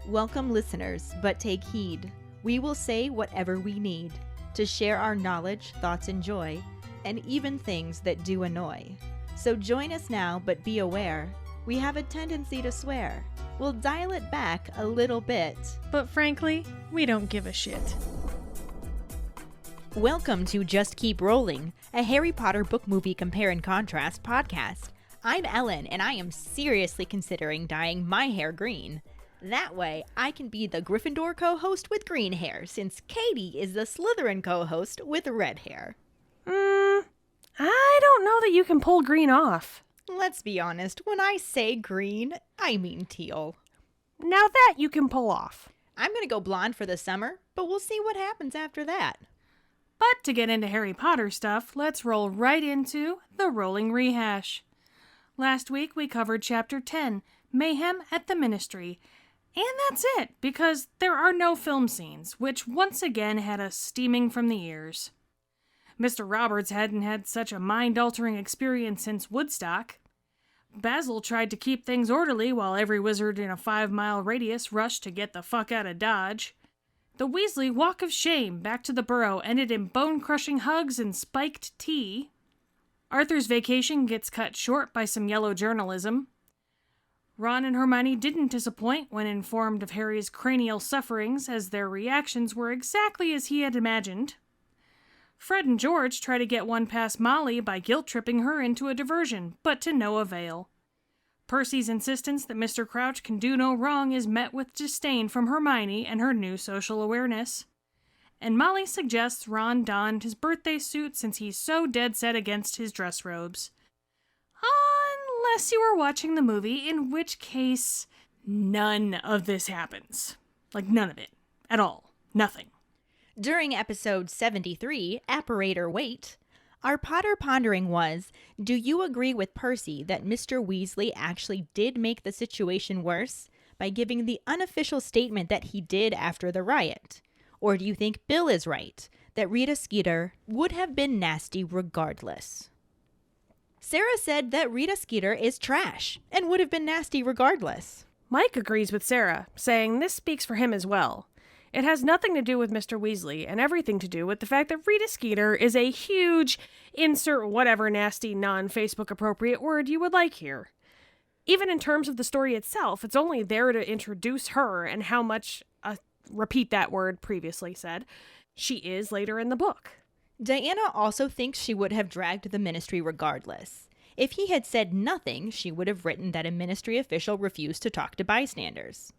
Welcome, listeners, but take heed. We will say whatever we need to share our knowledge, thoughts, and joy, and even things that do annoy. So join us now, but be aware, we have a tendency to swear. We'll dial it back a little bit. But frankly, we don't give a shit. Welcome to Just Keep Rowling, a Harry Potter book movie compare and contrast podcast. I'm Ellen, and I am seriously considering dyeing my hair green. That way, I can be the Gryffindor co-host with green hair, since Kayde is the Slytherin co-host with red hair. I don't know that you can pull green off. Let's be honest, when I say green, I mean teal. Now that you can pull off. I'm gonna go blonde for the summer, but we'll see what happens after that. But to get into Harry Potter stuff, let's roll right into the Rolling Rehash. Last week we covered Chapter 10, Mayhem at the Ministry. And that's it, because there are no film scenes, which once again had us steaming from the ears. Mr. Roberts hadn't had such a mind-altering experience since Woodstock. Basil tried to keep things orderly while every wizard in a 5-mile radius rushed to get the fuck out of Dodge. The Weasley Walk of Shame back to the Burrow ended in bone-crushing hugs and spiked tea. Arthur's vacation gets cut short by some yellow journalism. Ron and Hermione didn't disappoint when informed of Harry's cranial sufferings, as their reactions were exactly as he had imagined. Fred and George try to get one past Molly by guilt-tripping her into a diversion, but to no avail. Percy's insistence that Mr. Crouch can do no wrong is met with disdain from Hermione and her new social awareness. And Molly suggests Ron donned his birthday suit since he's so dead set against his dress robes. Unless you were watching the movie, in which case, none of this happens. Like, none of it. At all. Nothing. During episode 73, Apparator Wait, our Potter pondering was, do you agree with Percy that Mr. Weasley actually did make the situation worse by giving the unofficial statement that he did after the riot? Or do you think Bill is right, that Rita Skeeter would have been nasty regardless? Sara said that Rita Skeeter is trash and would have been nasty regardless. Mike agrees with Sara, saying this speaks for him as well. It has nothing to do with Mr. Weasley and everything to do with the fact that Rita Skeeter is a huge, insert whatever nasty non-Facebook appropriate word you would like here. Even in terms of the story itself, it's only there to introduce her and how much, repeat that word previously said, she is later in the book. Diana also thinks she would have dragged the ministry regardless. If he had said nothing, she would have written that a ministry official refused to talk to bystanders.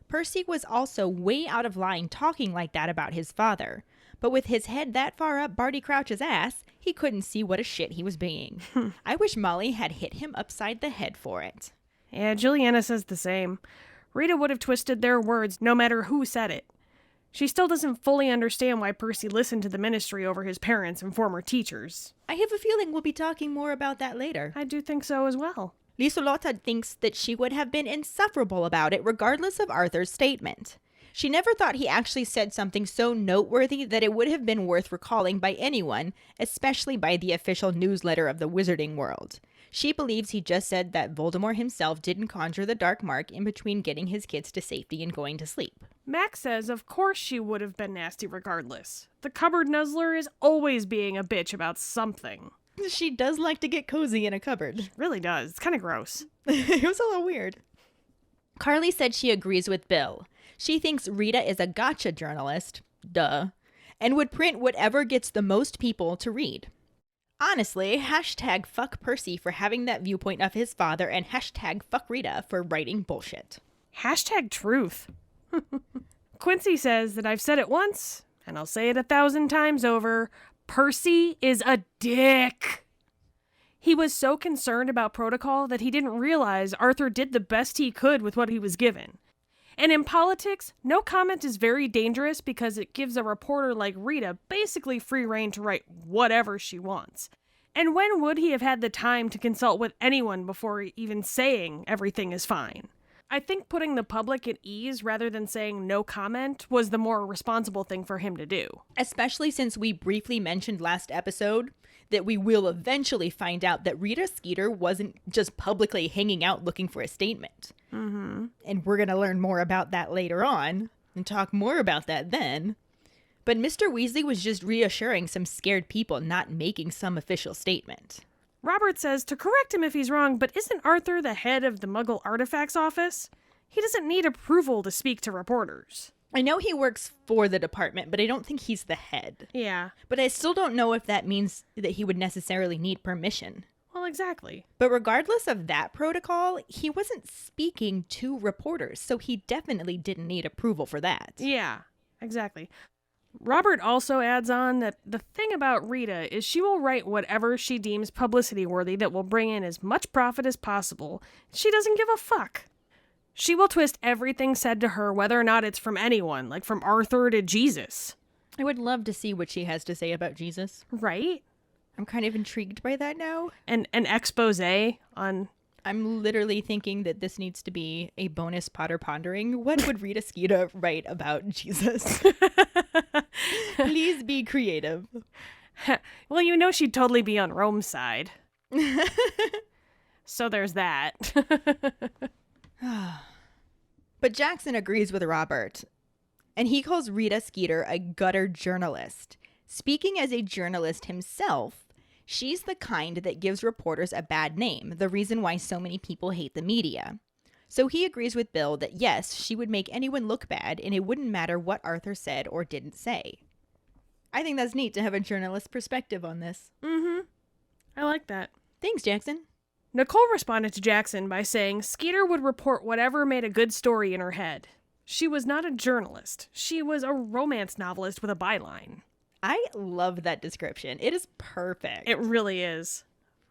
Percy was also way out of line talking like that about his father, but with his head that far up Barty Crouch's ass, he couldn't see what a shit he was being. I wish Molly had hit him upside the head for it. Yeah, Julianna says the same. Rita would have twisted their words no matter who said it. She still doesn't fully understand why Percy listened to the ministry over his parents and former teachers. I have a feeling we'll be talking more about that later. I do think so as well. Liselotte thinks that she would have been insufferable about it regardless of Arthur's statement. She never thought he actually said something so noteworthy that it would have been worth recalling by anyone, especially by the official newsletter of the wizarding world. She believes he just said that Voldemort himself didn't conjure the dark mark in between getting his kids to safety and going to sleep. Max says of course she would have been nasty regardless. The cupboard nuzzler is always being a bitch about something. She does like to get cozy in a cupboard. She really does. It's kind of gross. It was a little weird. Karlee said she agrees with Bill. She thinks Rita is a gotcha journalist, duh, and would print whatever gets the most people to read. Honestly, hashtag fuck Percy for having that viewpoint of his father and hashtag fuck Rita for writing bullshit. Hashtag truth. Quincy says that I've said it once, and I'll say it 1,000 times over, Percy is a dick. He was so concerned about protocol that he didn't realize Arthur did the best he could with what he was given. And in politics, no comment is very dangerous because it gives a reporter like Rita basically free rein to write whatever she wants. And when would he have had the time to consult with anyone before even saying everything is fine? I think putting the public at ease rather than saying no comment was the more responsible thing for him to do. Especially since we briefly mentioned last episode that we will eventually find out that Rita Skeeter wasn't just publicly hanging out looking for a statement. Mm-hmm. And we're going to learn more about that later on and talk more about that then. But Mr. Weasley was just reassuring some scared people, not making some official statement. Robert says to correct him if he's wrong, but isn't Arthur the head of the Muggle Artifacts Office? He doesn't need approval to speak to reporters. I know he works for the department, but I don't think he's the head. Yeah. But I still don't know if that means that he would necessarily need permission. Well, exactly. But regardless of that protocol, he wasn't speaking to reporters, so he definitely didn't need approval for that. Yeah, exactly. Robert also adds on that the thing about Rita is she will write whatever she deems publicity worthy that will bring in as much profit as possible. She doesn't give a fuck. She will twist everything said to her, whether or not it's from anyone, like from Arthur to Jesus. I would love to see what she has to say about Jesus. Right? I'm kind of intrigued by that now. An expose on... I'm literally thinking that this needs to be a bonus Potter Pondering. What would Rita Skeeter write about Jesus? Please be creative. Well, you know she'd totally be on Rome's side. So there's that. But Jackson agrees with Robert, and he calls Rita Skeeter a gutter journalist. Speaking as a journalist himself, she's the kind that gives reporters a bad name, the reason why so many people hate the media. So he agrees with Bill that yes, she would make anyone look bad, and it wouldn't matter what Arthur said or didn't say. I think that's neat to have a journalist's perspective on this. Mm-hmm. I like that. Thanks, Jackson. Nicole responded to Jackson by saying Skeeter would report whatever made a good story in her head. She was not a journalist. She was a romance novelist with a byline. I love that description. It is perfect. It really is.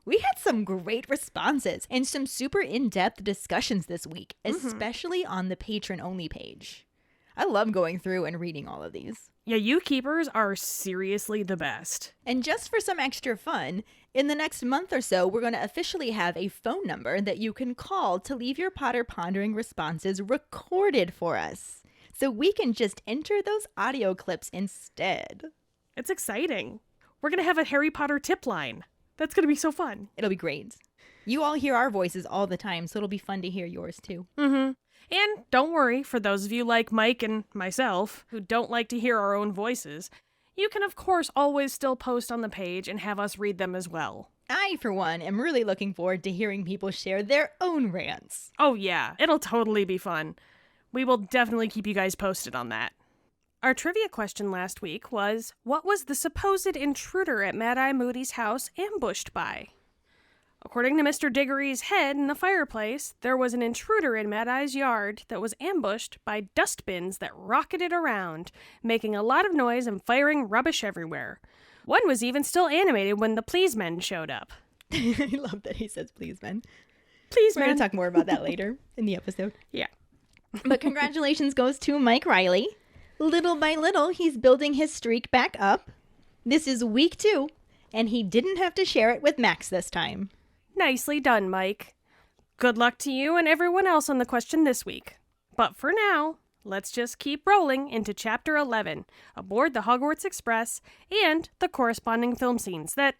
We had some great responses and some super in-depth discussions this week, especially on the patron-only page. I love going through and reading all of these. Yeah, you keepers are seriously the best. And just for some extra fun, in the next month or so, we're going to officially have a phone number that you can call to leave your Potter Pondering responses recorded for us. So we can just enter those audio clips instead. It's exciting. We're going to have a Harry Potter tip line. That's going to be so fun. It'll be great. You all hear our voices all the time, so it'll be fun to hear yours too. Mm-hmm. And don't worry, for those of you like Mike and myself who don't like to hear our own voices, you can of course always still post on the page and have us read them as well. I, for one, am really looking forward to hearing people share their own rants. Oh yeah, it'll totally be fun. We will definitely keep you guys posted on that. Our trivia question last week was, what was the supposed intruder at Mad-Eye Moody's house ambushed by? According to Mr. Diggory's head in the fireplace, there was an intruder in Mad-Eye's yard that was ambushed by dustbins that rocketed around, making a lot of noise and firing rubbish everywhere. One was even still animated when the Please Men showed up. I love that he says please men. Please We're Men. going to talk more about that later in the episode. Yeah. But congratulations goes to Mike Riley. Little by little, he's building his streak back up. This is week 2, and he didn't have to share it with Max this time. Nicely done, Mike. Good luck to you and everyone else on the question this week. But for now, let's just keep rolling into Chapter 11, aboard the Hogwarts Express, and the corresponding film scenes that,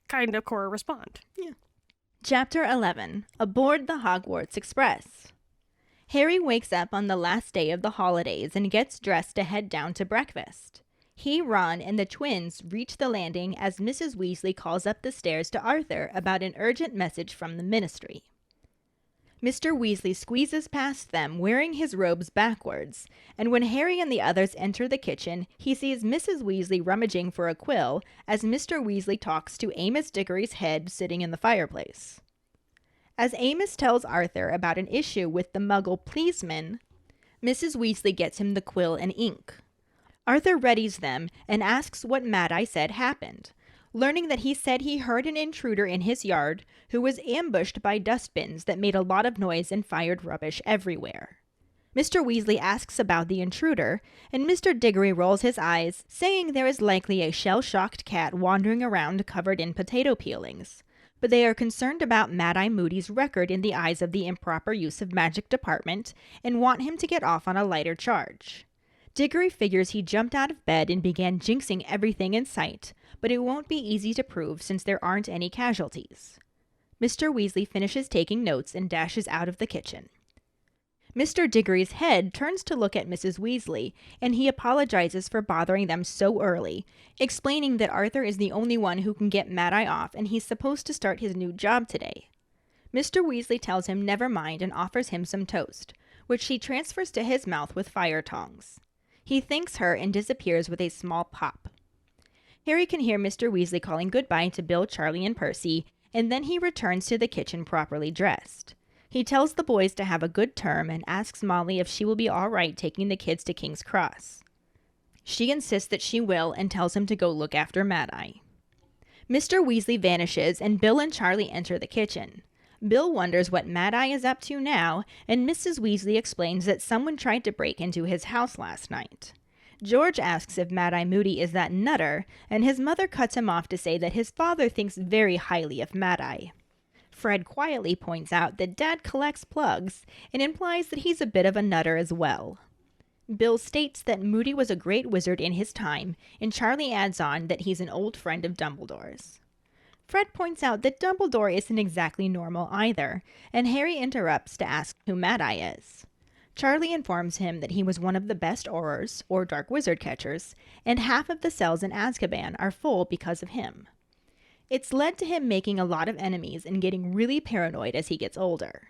kind of correspond. Yeah. Chapter 11, aboard the Hogwarts Express. Harry wakes up on the last day of the holidays and gets dressed to head down to breakfast. He, Ron, and the twins reach the landing as Mrs. Weasley calls up the stairs to Arthur about an urgent message from the Ministry. Mr. Weasley squeezes past them wearing his robes backwards, and when Harry and the others enter the kitchen, he sees Mrs. Weasley rummaging for a quill as Mr. Weasley talks to Amos Diggory's head sitting in the fireplace. As Amos tells Arthur about an issue with the Muggle policeman, Mrs. Weasley gets him the quill and ink. Arthur readies them and asks what Mad-Eye said happened, learning that he said he heard an intruder in his yard who was ambushed by dustbins that made a lot of noise and fired rubbish everywhere. Mr. Weasley asks about the intruder, and Mr. Diggory rolls his eyes, saying there is likely a shell-shocked cat wandering around covered in potato peelings. But they are concerned about Mad-Eye Moody's record in the eyes of the improper use of magic department and want him to get off on a lighter charge. Diggory figures he jumped out of bed and began jinxing everything in sight, but it won't be easy to prove since there aren't any casualties. Mr. Weasley finishes taking notes and dashes out of the kitchen. Mr. Diggory's head turns to look at Mrs. Weasley, and he apologizes for bothering them so early, explaining that Arthur is the only one who can get Mad-Eye off and he's supposed to start his new job today. Mr. Weasley tells him never mind and offers him some toast, which he transfers to his mouth with fire tongs. He thanks her and disappears with a small pop. Harry can hear Mr. Weasley calling goodbye to Bill, Charlie, and Percy, and then he returns to the kitchen properly dressed. He tells the boys to have a good term and asks Molly if she will be all right taking the kids to King's Cross. She insists that she will and tells him to go look after Mad-Eye. Mr. Weasley vanishes and Bill and Charlie enter the kitchen. Bill wonders what Mad-Eye is up to now, and Mrs. Weasley explains that someone tried to break into his house last night. George asks if Mad-Eye Moody is that nutter, and his mother cuts him off to say that his father thinks very highly of Mad-Eye. Fred quietly points out that Dad collects plugs, and implies that he's a bit of a nutter as well. Bill states that Moody was a great wizard in his time, and Charlie adds on that he's an old friend of Dumbledore's. Fred points out that Dumbledore isn't exactly normal either, and Harry interrupts to ask who Mad-Eye is. Charlie informs him that he was one of the best Aurors, or Dark Wizard catchers, and half of the cells in Azkaban are full because of him. It's led to him making a lot of enemies and getting really paranoid as he gets older.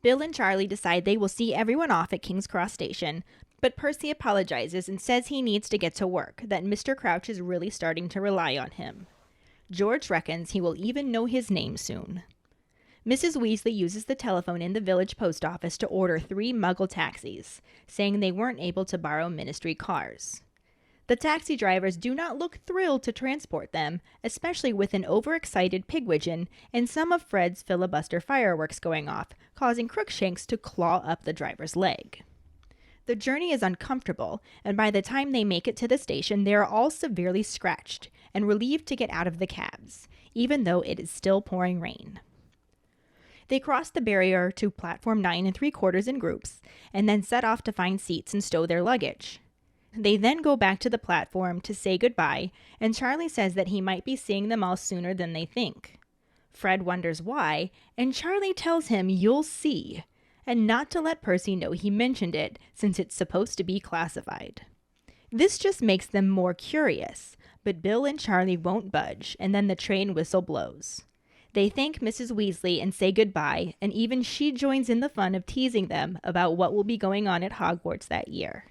Bill and Charlie decide they will see everyone off at King's Cross Station, but Percy apologizes and says he needs to get to work, that Mr. Crouch is really starting to rely on him. George reckons he will even know his name soon. Mrs. Weasley uses the telephone in the village post office to order 3 Muggle taxis, saying they weren't able to borrow ministry cars. The taxi drivers do not look thrilled to transport them, especially with an overexcited Pigwidgeon and some of Fred's filibuster fireworks going off, causing Crookshanks to claw up the driver's leg. The journey is uncomfortable, and by the time they make it to the station, they are all severely scratched and relieved to get out of the cabs, even though it is still pouring rain. They cross the barrier to platform 9 3/4 in groups, and then set off to find seats and stow their luggage. They then go back to the platform to say goodbye, and Charlie says that he might be seeing them all sooner than they think. Fred wonders why, and Charlie tells him you'll see, and not to let Percy know he mentioned it, since it's supposed to be classified. This just makes them more curious, but Bill and Charlie won't budge, and then the train whistle blows. They thank Mrs. Weasley and say goodbye, and even she joins in the fun of teasing them about what will be going on at Hogwarts that year.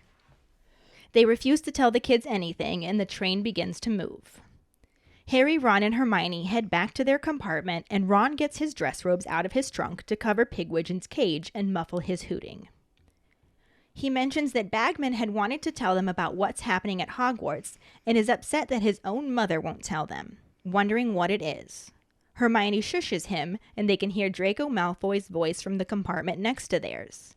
They refuse to tell the kids anything, and the train begins to move. Harry, Ron, and Hermione head back to their compartment, and Ron gets his dress robes out of his trunk to cover Pigwidgeon's cage and muffle his hooting. He mentions that Bagman had wanted to tell them about what's happening at Hogwarts, and is upset that his own mother won't tell them, wondering what it is. Hermione shushes him, and they can hear Draco Malfoy's voice from the compartment next to theirs.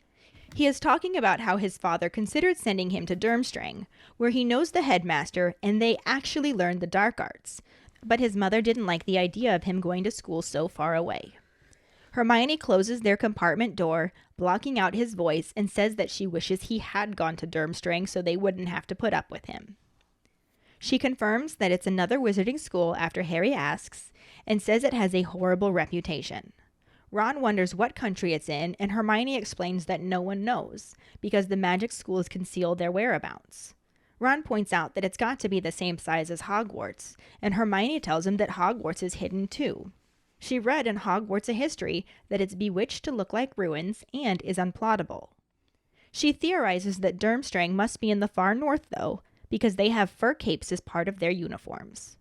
He is talking about how his father considered sending him to Durmstrang, where he knows the headmaster and they actually learned the dark arts, but his mother didn't like the idea of him going to school so far away. Hermione closes their compartment door, blocking out his voice, and says that she wishes he had gone to Durmstrang so they wouldn't have to put up with him. She confirms that it's another wizarding school after Harry asks, and says it has a horrible reputation. Ron wonders what country it's in, and Hermione explains that no one knows, because the magic schools conceal their whereabouts. Ron points out that it's got to be the same size as Hogwarts, and Hermione tells him that Hogwarts is hidden too. She read in Hogwarts a history that it's bewitched to look like ruins and is unplottable. She theorizes that Durmstrang must be in the far north, though, because they have fur capes as part of their uniforms.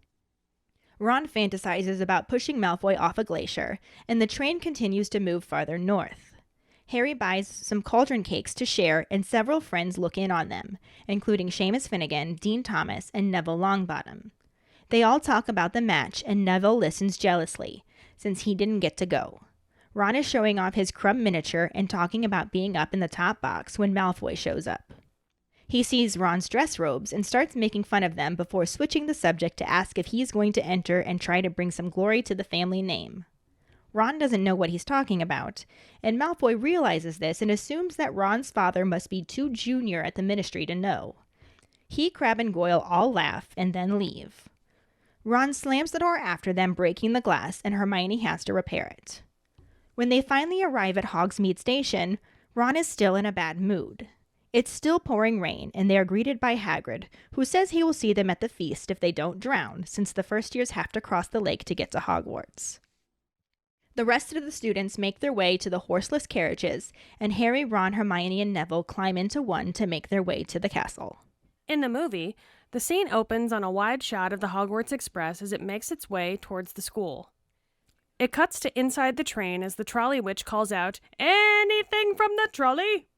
Ron fantasizes about pushing Malfoy off a glacier, and the train continues to move farther north. Harry buys some cauldron cakes to share, and several friends look in on them, including Seamus Finnegan, Dean Thomas, and Neville Longbottom. They all talk about the match, and Neville listens jealously, since he didn't get to go. Ron is showing off his crumb miniature and talking about being up in the top box when Malfoy shows up. He sees Ron's dress robes and starts making fun of them before switching the subject to ask if he's going to enter and try to bring some glory to the family name. Ron doesn't know what he's talking about, and Malfoy realizes this and assumes that Ron's father must be too junior at the Ministry to know. He, Crabbe, and Goyle all laugh and then leave. Ron slams the door after them, breaking the glass, and Hermione has to repair it. When they finally arrive at Hogsmeade Station, Ron is still in a bad mood. It's still pouring rain, and they are greeted by Hagrid, who says he will see them at the feast if they don't drown, since the first years have to cross the lake to get to Hogwarts. The rest of the students make their way to the horseless carriages, and Harry, Ron, Hermione, and Neville climb into one to make their way to the castle. In the movie, the scene opens on a wide shot of the Hogwarts Express as it makes its way towards the school. It cuts to inside the train as the trolley witch calls out, "Anything from the trolley?"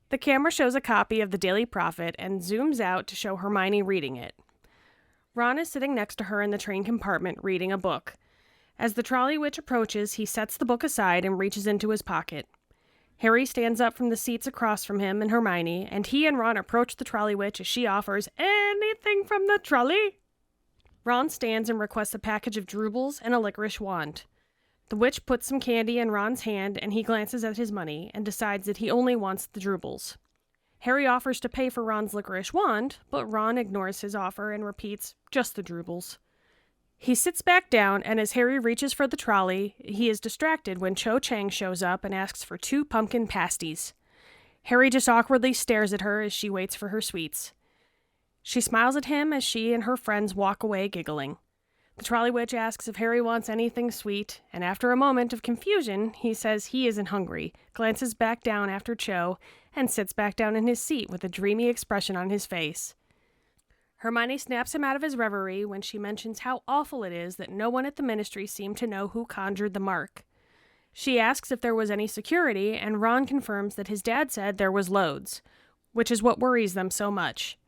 The camera shows a copy of the Daily Prophet and zooms out to show Hermione reading it. Ron is sitting next to her in the train compartment reading a book. As the trolley witch approaches, he sets the book aside and reaches into his pocket. Harry stands up from the seats across from him and Hermione, and he and Ron approach the trolley witch as she offers, "Anything from the trolley?" Ron stands and requests a package of drubles and a licorice wand. The witch puts some candy in Ron's hand, and he glances at his money and decides that he only wants the drubles. Harry offers to pay for Ron's licorice wand, but Ron ignores his offer and repeats, "Just the drubles." He sits back down, and as Harry reaches for the trolley, he is distracted when Cho Chang shows up and asks for 2 pumpkin pasties. Harry just awkwardly stares at her as she waits for her sweets. She smiles at him as she and her friends walk away giggling. The trolley witch asks if Harry wants anything sweet, and after a moment of confusion, he says he isn't hungry, glances back down after Cho, and sits back down in his seat with a dreamy expression on his face. Hermione snaps him out of his reverie when she mentions how awful it is that no one at the Ministry seemed to know who conjured the mark. She asks if there was any security, and Ron confirms that his dad said there was loads, which is what worries them so much.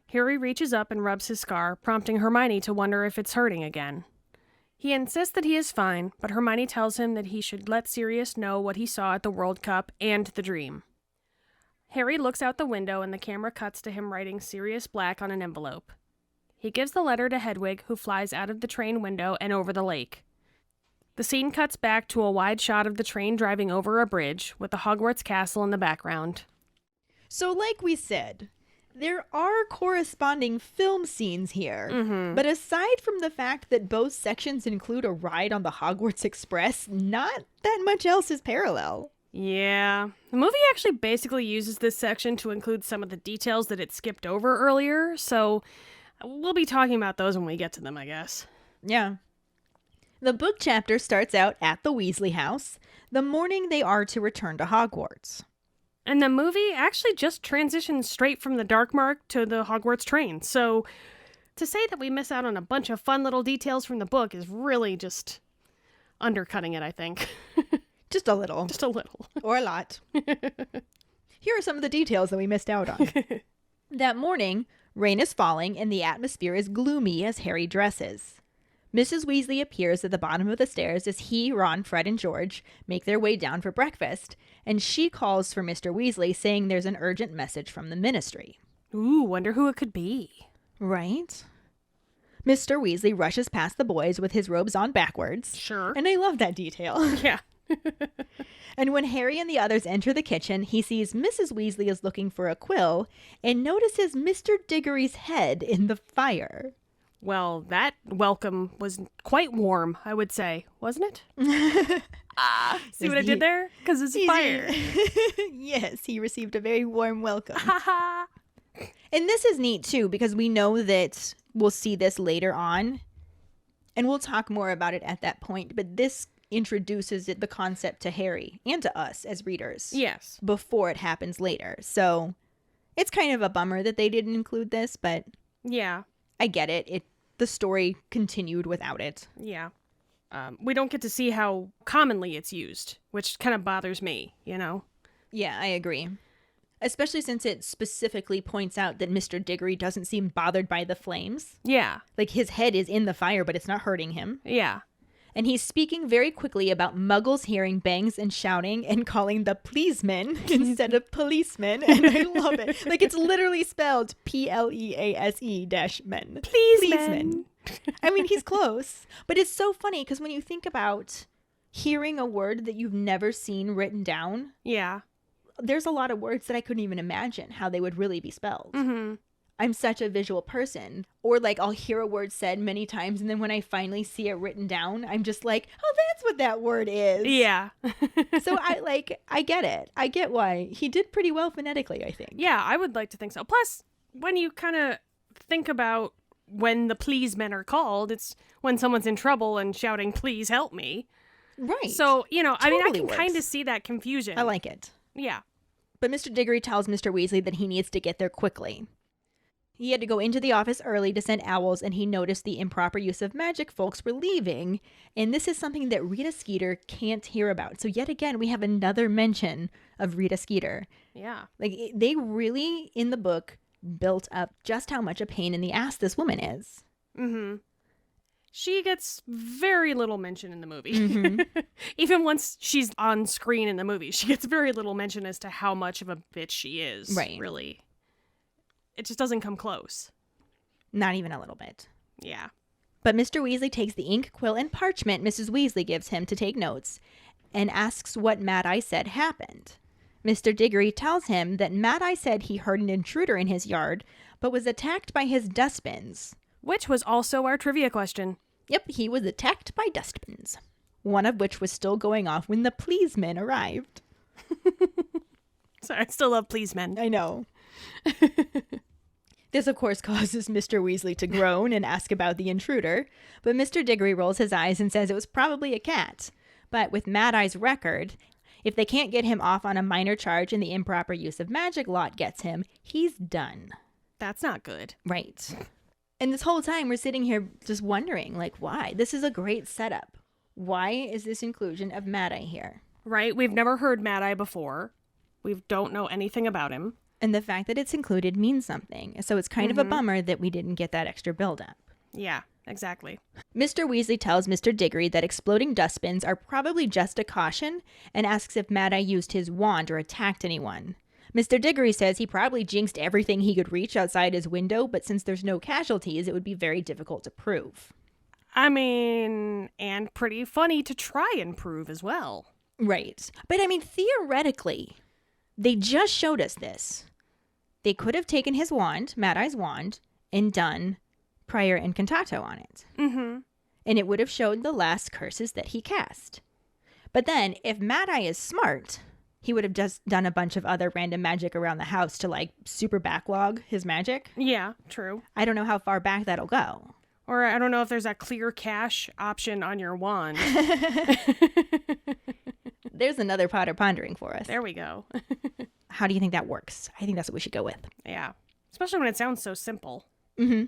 Harry reaches up and rubs his scar, prompting Hermione to wonder if it's hurting again. He insists that he is fine, but Hermione tells him that he should let Sirius know what he saw at the World Cup and the dream. Harry looks out the window and the camera cuts to him writing Sirius Black on an envelope. He gives the letter to Hedwig, who flies out of the train window and over the lake. The scene cuts back to a wide shot of the train driving over a bridge, with the Hogwarts castle in the background. So like we said, there are corresponding film scenes here, but aside from the fact that both sections include a ride on the Hogwarts Express, not that much else is parallel. Yeah. The movie actually basically uses this section to include some of the details that it skipped over earlier, so we'll be talking about those when we get to them, I guess. Yeah. The book chapter starts out at the Weasley house, the morning they are to return to Hogwarts. And the movie actually just transitions straight from the Dark Mark to the Hogwarts train, so to say that we miss out on a bunch of fun little details from the book is really just undercutting it, I think. Just a little. Just a little. Or a lot. Here are some of the details that we missed out on. That morning, rain is falling and the atmosphere is gloomy as Harry dresses. Mrs. Weasley appears at the bottom of the stairs as he, Ron, Fred, and George make their way down for breakfast, and she calls for Mr. Weasley, saying there's an urgent message from the Ministry. Ooh, wonder who it could be. Right? Mr. Weasley rushes past the boys with his robes on backwards. Sure. And I love that detail. Yeah. And when Harry and the others enter the kitchen, he sees Mrs. Weasley is looking for a quill and notices Mr. Diggory's head in the fire. Well, that welcome was quite warm, I would say, wasn't it? See what I did there? Because it's fire. Yes, he received a very warm welcome. And this is neat, too, because we know that we'll see this later on, and we'll talk more about it at that point, but this introduces the concept to Harry and to us as readers. Yes. Before it happens later. So it's kind of a bummer that they didn't include this, but yeah, I get it. The story continued without it. Yeah. We don't get to see how commonly it's used, which kind of bothers me, you know? Yeah, I agree. Especially since it specifically points out that Mr. Diggory doesn't seem bothered by the flames. Yeah. Like his head is in the fire, but it's not hurting him. Yeah. And he's speaking very quickly about muggles hearing bangs and shouting and calling the pleasemen instead of policemen. And I love it. Like it's literally spelled Please-men. Pleasemen. I mean, he's close. But it's so funny because when you think about hearing a word that you've never seen written down. Yeah. There's a lot of words that I couldn't even imagine how they would really be spelled. Mm-hmm. I'm such a visual person. Or like I'll hear a word said many times and then when I finally see it written down, I'm just like, oh, that's what that word is. Yeah. So I get it. I get why. He did pretty well phonetically, I think. Yeah, I would like to think so. Plus, when you kind of think about when the please men are called, it's when someone's in trouble and shouting, please help me. Right. So, I mean, I Totally can works. kind of see that confusion. I like it. Yeah. But Mr. Diggory tells Mr. Weasley that he needs to get there quickly. He had to go into the office early to send owls, and he noticed the improper use of magic folks were leaving. And this is something that Rita Skeeter can't hear about. So yet again, we have another mention of Rita Skeeter. Yeah. Like, they really, in the book, built up just how much a pain in the ass this woman is. Mm-hmm. She gets very little mention in the movie. Mm-hmm. Even once she's on screen in the movie, she gets very little mention as to how much of a bitch she is. Right. Really. It just doesn't come close. Not even a little bit. Yeah. But Mr. Weasley takes the ink, quill, and parchment Mrs. Weasley gives him to take notes and asks what Mad Eye said happened. Mr. Diggory tells him that Mad Eye said he heard an intruder in his yard, but was attacked by his dustbins. Which was also our trivia question. Yep, he was attacked by dustbins. One of which was still going off when the please men arrived. Sorry, I still love please men. I know. This, of course, causes Mr. Weasley to groan and ask about the intruder, but Mr. Diggory rolls his eyes and says it was probably a cat. But with Mad Eye's record, if they can't get him off on a minor charge and the improper use of magic lot gets him, he's done. That's not good. Right. And this whole time we're sitting here just wondering, like, why? This is a great setup. Why is this inclusion of Mad Eye here? Right? We've never heard Mad Eye before. We don't know anything about him. And the fact that it's included means something. So it's kind of a bummer that we didn't get that extra build-up. Yeah, exactly. Mr. Weasley tells Mr. Diggory that exploding dustbins are probably just a caution and asks if Mad Eye used his wand or attacked anyone. Mr. Diggory says he probably jinxed everything he could reach outside his window, but since there's no casualties, it would be very difficult to prove. I mean, and pretty funny to try and prove as well. Right. But I mean, theoretically, they just showed us this. They could have taken his wand, Mad Eye's wand, and done Prior Incantato on it. Mm-hmm. And it would have showed the last curses that he cast. But then, if Mad Eye is smart, he would have just done a bunch of other random magic around the house to, like, super backlog his magic. Yeah, true. I don't know how far back that'll go. Or I don't know if there's a clear cache option on your wand. There's another Potter pondering for us. There we go. How do you think that works? I think that's what we should go with. Yeah. Especially when it sounds so simple. Mm-hmm.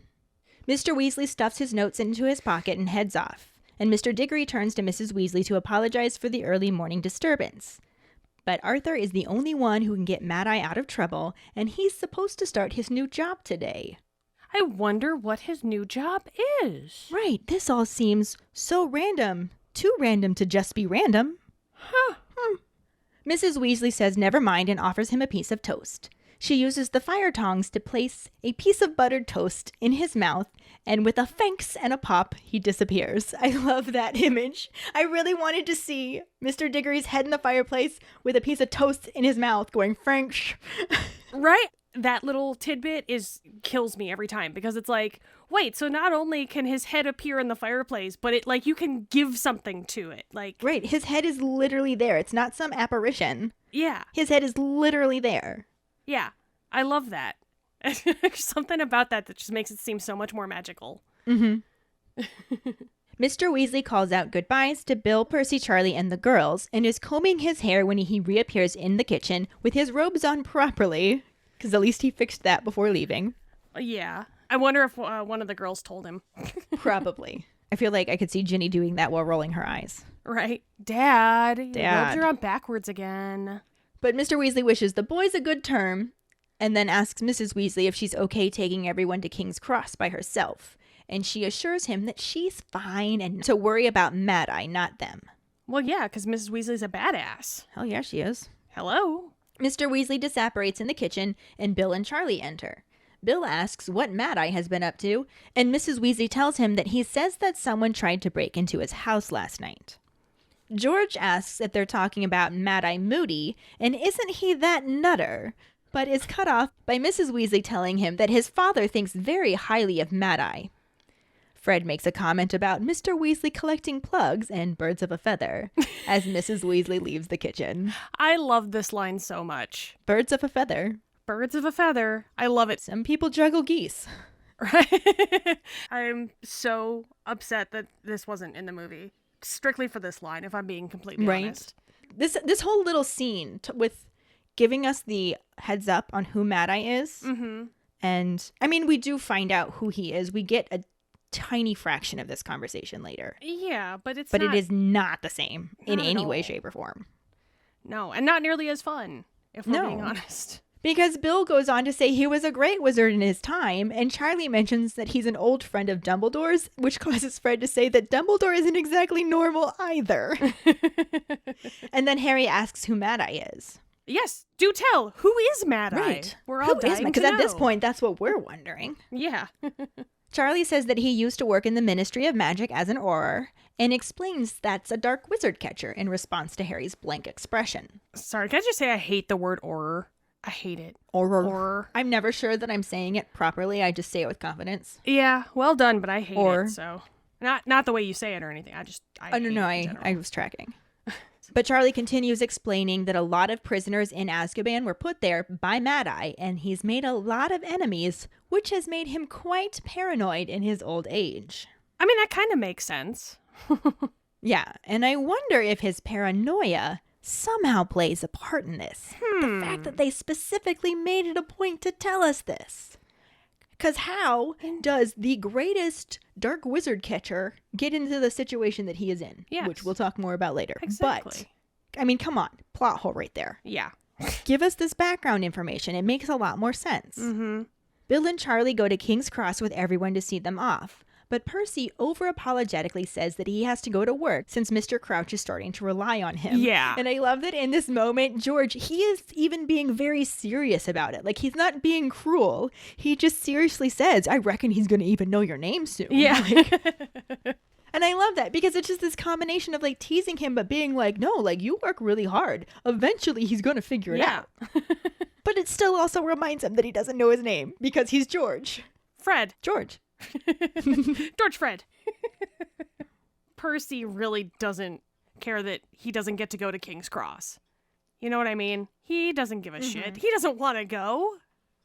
Mr. Weasley stuffs his notes into his pocket and heads off. And Mr. Diggory turns to Mrs. Weasley to apologize for the early morning disturbance. But Arthur is the only one who can get Mad Eye out of trouble, and he's supposed to start his new job today. I wonder what his new job is. Right, this all seems so random. Too random to just be random. Huh. Mrs. Weasley says never mind and offers him a piece of toast. She uses the fire tongs to place a piece of buttered toast in his mouth, and with a thanks and a pop, he disappears. I love that image. I really wanted to see Mr. Diggory's head in the fireplace with a piece of toast in his mouth going, French. Right? That little tidbit kills me every time because it's like, wait, so not only can his head appear in the fireplace, but it like you can give something to it. Like, Right, his head is literally there. It's not some apparition. yeah. His head is literally there. Yeah. I love that. There's something about that just makes it seem so much more magical. Mm-hmm. Mr. Weasley calls out goodbyes to Bill, Percy, Charlie, and the girls, and is combing his hair when he reappears in the kitchen with his robes on properly, because at least he fixed that before leaving. Yeah. I wonder if one of the girls told him. Probably. I feel like I could see Ginny doing that while rolling her eyes. Right? Dad. Your Dad. robes are on backwards again. But Mr. Weasley wishes the boys a good term, and then asks Mrs. Weasley if she's okay taking everyone to King's Cross by herself. And she assures him that she's fine and to worry about Mad Eye, not them. Well, yeah, because Mrs. Weasley's a badass. Hell yeah, she is. Hello? Mr. Weasley disapparates in the kitchen, and Bill and Charlie enter. Bill asks what Mad Eye has been up to, and Mrs. Weasley tells him that he says that someone tried to break into his house last night. George asks if they're talking about Mad Eye Moody, and isn't he that nutter? but is cut off by Mrs. Weasley telling him that his father thinks very highly of Mad-Eye. Fred makes a comment about Mr. Weasley collecting plugs and birds of a feather as Mrs. Weasley leaves the kitchen. I love this line so much. Birds of a feather. Birds of a feather. I love it. Some people juggle geese. Right? I'm so upset that this wasn't in the movie. Strictly for this line, if I'm being completely honest. This whole little scene with giving us the heads up on who Mad-Eye is. Mm-hmm. And, I mean, we do find out who he is. We get a tiny fraction of this conversation later. Yeah, but it is not the same in any way, all. shape, or form. No, and not nearly as fun, if we're being honest. Because Bill goes on to say he was a great wizard in his time, and Charlie mentions that he's an old friend of Dumbledore's, which causes Fred to say that Dumbledore isn't exactly normal either. And then Harry asks who Mad-Eye is. Yes, do tell. Who is Mad-Eye? Right. We're all dying to know. Because at this point, that's what we're wondering. Yeah. Charlie says that he used to work in the Ministry of Magic as an Auror, and explains that's a dark wizard catcher in response to Harry's blank expression. Sorry, can I just say I hate the word Auror? I hate it. Auror. I'm never sure that I'm saying it properly. I just say it with confidence. Yeah, well done, but I hate it, so. Not the way you say it or anything. I was tracking. But Charlie continues explaining that a lot of prisoners in Azkaban were put there by Mad-Eye, and he's made a lot of enemies, which has made him quite paranoid in his old age. I mean, that kind of makes sense. Yeah, and I wonder if his paranoia somehow plays a part in this. The fact that they specifically made it a point to tell us this. Because how does the greatest dark wizard catcher get into the situation that he is in? Yes. Which we'll talk more about later. Exactly. But, I mean, come on. Plot hole right there. Yeah. Give us this background information. It makes a lot more sense. Mm-hmm. Bill and Charlie go to King's Cross with everyone to see them off. But Percy over-apologetically says that he has to go to work since Mr. Crouch is starting to rely on him. Yeah. And I love that in this moment, George, he is even being very serious about it. Like, he's not being cruel. He just seriously says, I reckon he's going to even know your name soon. Yeah. And I love that because it's just this combination of, like, teasing him but being like, no, like, you work really hard. Eventually, he's going to figure it out. But it still also reminds him that he doesn't know his name because he's George. Fred. George. George Fred. Percy really doesn't care that he doesn't get to go to King's Cross. You know what I mean? He doesn't give a shit. He doesn't want to go.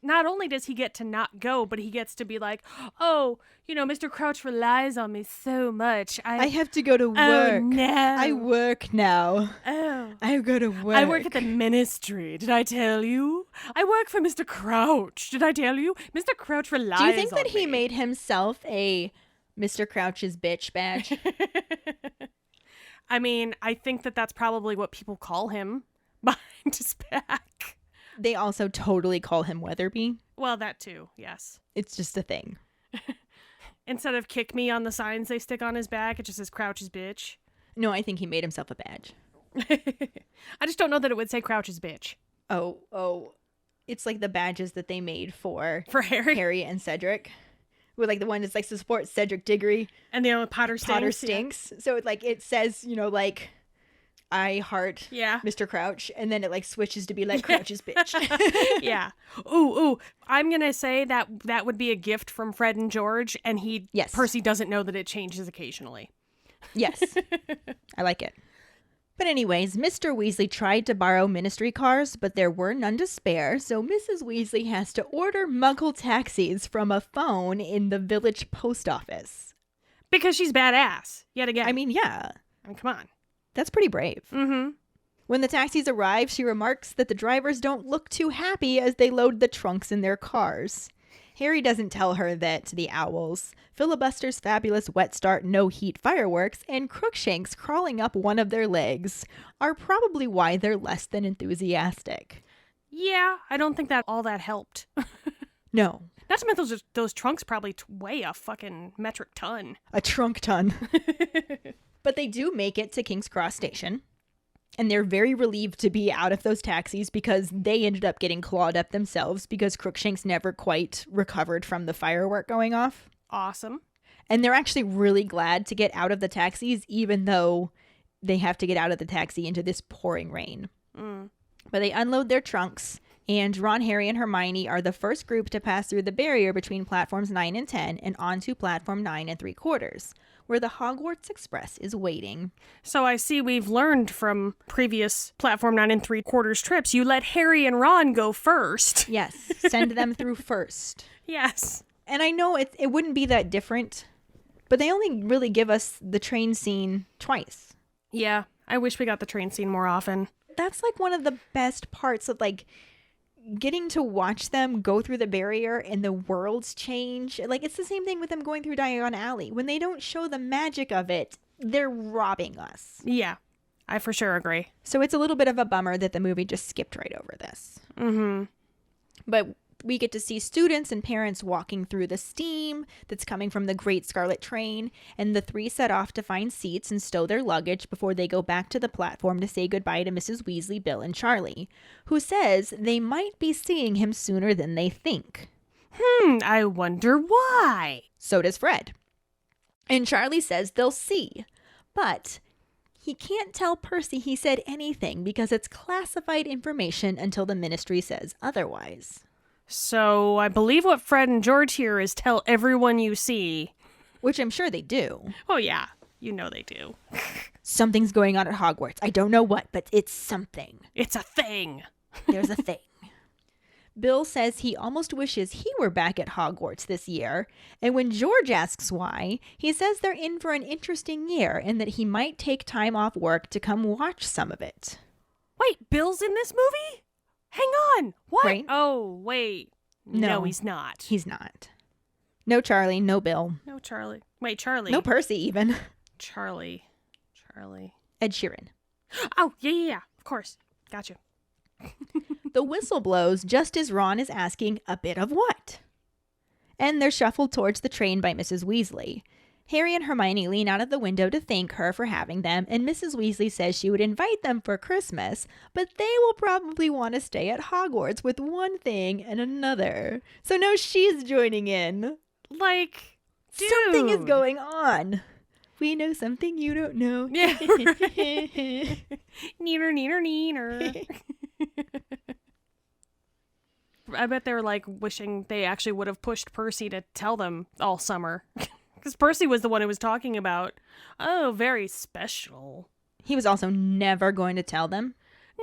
Not only does he get to not go, but he gets to be like, oh, you know, Mr. Crouch relies on me so much. I have to go to work. Oh, no. I work now. Oh. I go to work. I work at the ministry. Did I tell you? I work for Mr. Crouch. Did I tell you? Mr. Crouch relies on me. Do you think that he made himself a Mr. Crouch's bitch badge? I mean, I think that that's probably what people call him behind his back. They also totally call him Weatherby. Well, that too, yes. It's just a thing. Instead of kick me on the signs they stick on his back, it just says Crouch's bitch. No, I think he made himself a badge. I just don't know that it would say Crouch's bitch. Oh. It's like the badges that they made for Harry and Cedric. With like the one that's like to support Cedric Diggory. And the other Potter Stinks. Yeah. So it says, you know, like, I heart Mr. Crouch, and then it like switches to be like Crouch's bitch. Yeah. Ooh. I'm gonna say that would be a gift from Fred and George, and Percy doesn't know that it changes occasionally. Yes. I like it. But anyways, Mr. Weasley tried to borrow ministry cars, but there were none to spare, so Mrs. Weasley has to order Muggle taxis from a phone in the village post office. Because she's badass, yet again. I mean, yeah. Come on. That's pretty brave. Mm-hmm. When the taxis arrive, she remarks that the drivers don't look too happy as they load the trunks in their cars. Harry doesn't tell her that the owls, Filibuster's fabulous wet start no heat fireworks, and Crookshanks crawling up one of their legs are probably why they're less than enthusiastic. Yeah, I don't think that all that helped. No. Not to mention those trunks probably weigh a fucking metric ton. A trunk ton. But they do make it to King's Cross Station. And they're very relieved to be out of those taxis because they ended up getting clawed up themselves because Crookshanks never quite recovered from the firework going off. Awesome. And they're actually really glad to get out of the taxis, even though they have to get out of the taxi into this pouring rain. Mm. But they unload their trunks, And Ron, Harry, and Hermione are the first group to pass through the barrier between platforms 9 and 10 and onto platform 9 3/4, where the Hogwarts Express is waiting. So I see we've learned from previous platform 9 3/4 trips. You let Harry and Ron go first. Yes, send them through first. Yes. And I know it wouldn't be that different, but they only really give us the train scene twice. Yeah, I wish we got the train scene more often. That's like one of the best parts of like getting to watch them go through the barrier and the worlds change. Like, it's the same thing with them going through Diagon Alley. When they don't show the magic of it, they're robbing us. Yeah, I for sure agree. So it's a little bit of a bummer that the movie just skipped right over this. Mm-hmm. But we get to see students and parents walking through the steam that's coming from the Great Scarlet Train, and the three set off to find seats and stow their luggage before they go back to the platform to say goodbye to Mrs. Weasley, Bill, and Charlie, who says they might be seeing him sooner than they think. I wonder why. So does Fred. And Charlie says they'll see, but he can't tell Percy he said anything because it's classified information until the Ministry says otherwise. So I believe what Fred and George hear is tell everyone you see. Which I'm sure they do. Oh yeah, you know they do. Something's going on at Hogwarts. I don't know what, but it's something. It's a thing. There's a thing. Bill says he almost wishes he were back at Hogwarts this year. And when George asks why, he says they're in for an interesting year and that he might take time off work to come watch some of it. Wait, Bill's in this movie? Hang on. What? Right? Oh, wait. No, he's not. He's not. No Charlie, no Bill. No Charlie. Wait, Charlie. No Percy even. Charlie. Ed Sheeran. Oh, yeah. Of course. Gotcha. The whistle blows just as Ron is asking a bit of what? And they're shuffled towards the train by Mrs. Weasley. Harry and Hermione lean out of the window to thank her for having them, and Mrs. Weasley says she would invite them for Christmas, but they will probably want to stay at Hogwarts with one thing and another. So now she's joining in. Like, dude. Something is going on. We know something you don't know. Yeah. Neener. I bet they're like wishing they actually would have pushed Percy to tell them all summer. Because Percy was the one who was talking about, oh, very special. He was also never going to tell them.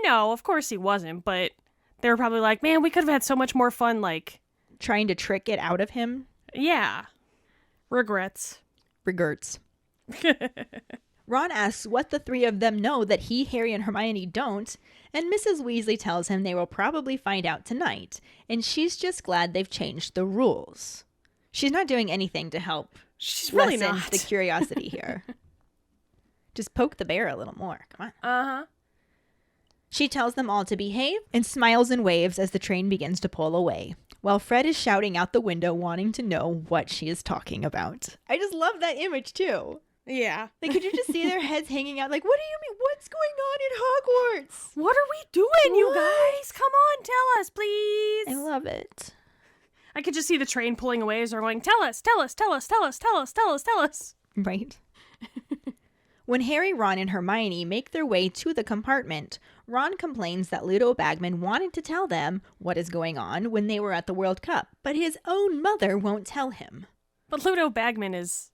No, of course he wasn't, but they were probably like, man, we could have had so much more fun, like... Trying to trick it out of him. Yeah. Regrets. Ron asks what the three of them know that he, Harry, and Hermione don't, and Mrs. Weasley tells him they will probably find out tonight, and she's just glad they've changed the rules. She's not doing anything to help She's really lessen not. the curiosity here. Just poke the bear a little more. Come on. Uh-huh. She tells them all to behave and smiles and waves as the train begins to pull away, while Fred is shouting out the window wanting to know what she is talking about. I just love that image too. Yeah. Like, could you just see their heads hanging out? Like, what do you mean? What's going on in Hogwarts? What are we doing, you guys? Come on, tell us, please. I love it. I could just see the train pulling away as they're going, tell us. Right. When Harry, Ron, and Hermione make their way to the compartment, Ron complains that Ludo Bagman wanted to tell them what is going on when they were at the World Cup, but his own mother won't tell him. But Ludo Bagman is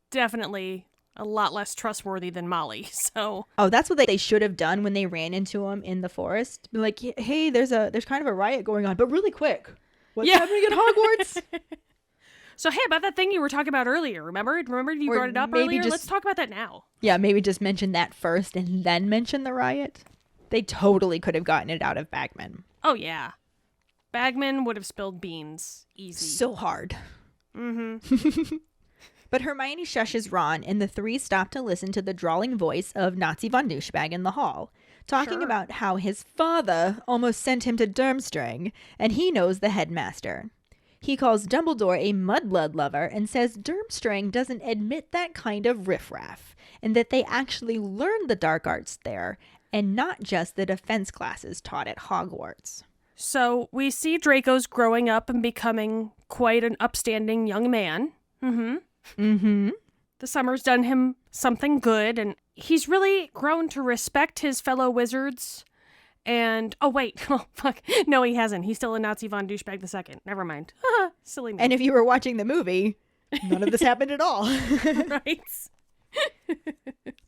definitely a lot less trustworthy than Molly, so... Oh, that's what they should have done when they ran into him in the forest. Be like, hey, there's kind of a riot going on, but really quick. What's happening at Hogwarts? So, hey, about that thing you were talking about earlier, remember you brought it up earlier? Let's talk about that now. Yeah, maybe just mention that first and then mention the riot. They totally could have gotten it out of Bagman. Oh, yeah. Bagman would have spilled beans. Easy. So hard. Mm-hmm. But Hermione shushes Ron, and the three stop to listen to the drawling voice of Nazi von Douchebag in the hall, talking about how his father almost sent him to Durmstrang, and he knows the headmaster. He calls Dumbledore a mudblood lover and says Durmstrang doesn't admit that kind of riffraff, and that they actually learned the dark arts there, and not just the defense classes taught at Hogwarts. So we see Draco's growing up and becoming quite an upstanding young man. Mm-hmm. Mm-hmm. The summer's done him something good, and he's really grown to respect his fellow wizards And, oh, wait. Oh, fuck. No, he hasn't. He's still a Nazi von douchebag the second. Never mind. Silly me. And if you were watching the movie, none of this happened at all. Right?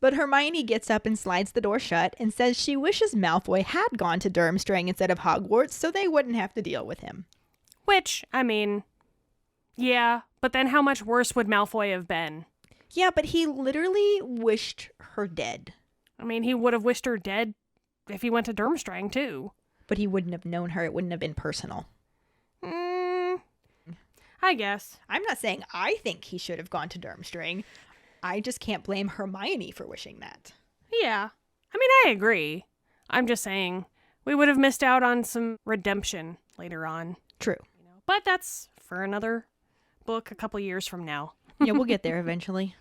But Hermione gets up and slides the door shut and says she wishes Malfoy had gone to Durmstrang instead of Hogwarts so they wouldn't have to deal with him. Which, I mean, yeah, but then how much worse would Malfoy have been? Yeah, but he literally wished her dead. I mean, he would have wished her dead if he went to Durmstrang, too. But he wouldn't have known her. It wouldn't have been personal. I guess. I'm not saying I think he should have gone to Durmstrang. I just can't blame Hermione for wishing that. Yeah. I mean, I agree. I'm just saying we would have missed out on some redemption later on. True. But that's for another book a couple years from now. Yeah, we'll get there eventually.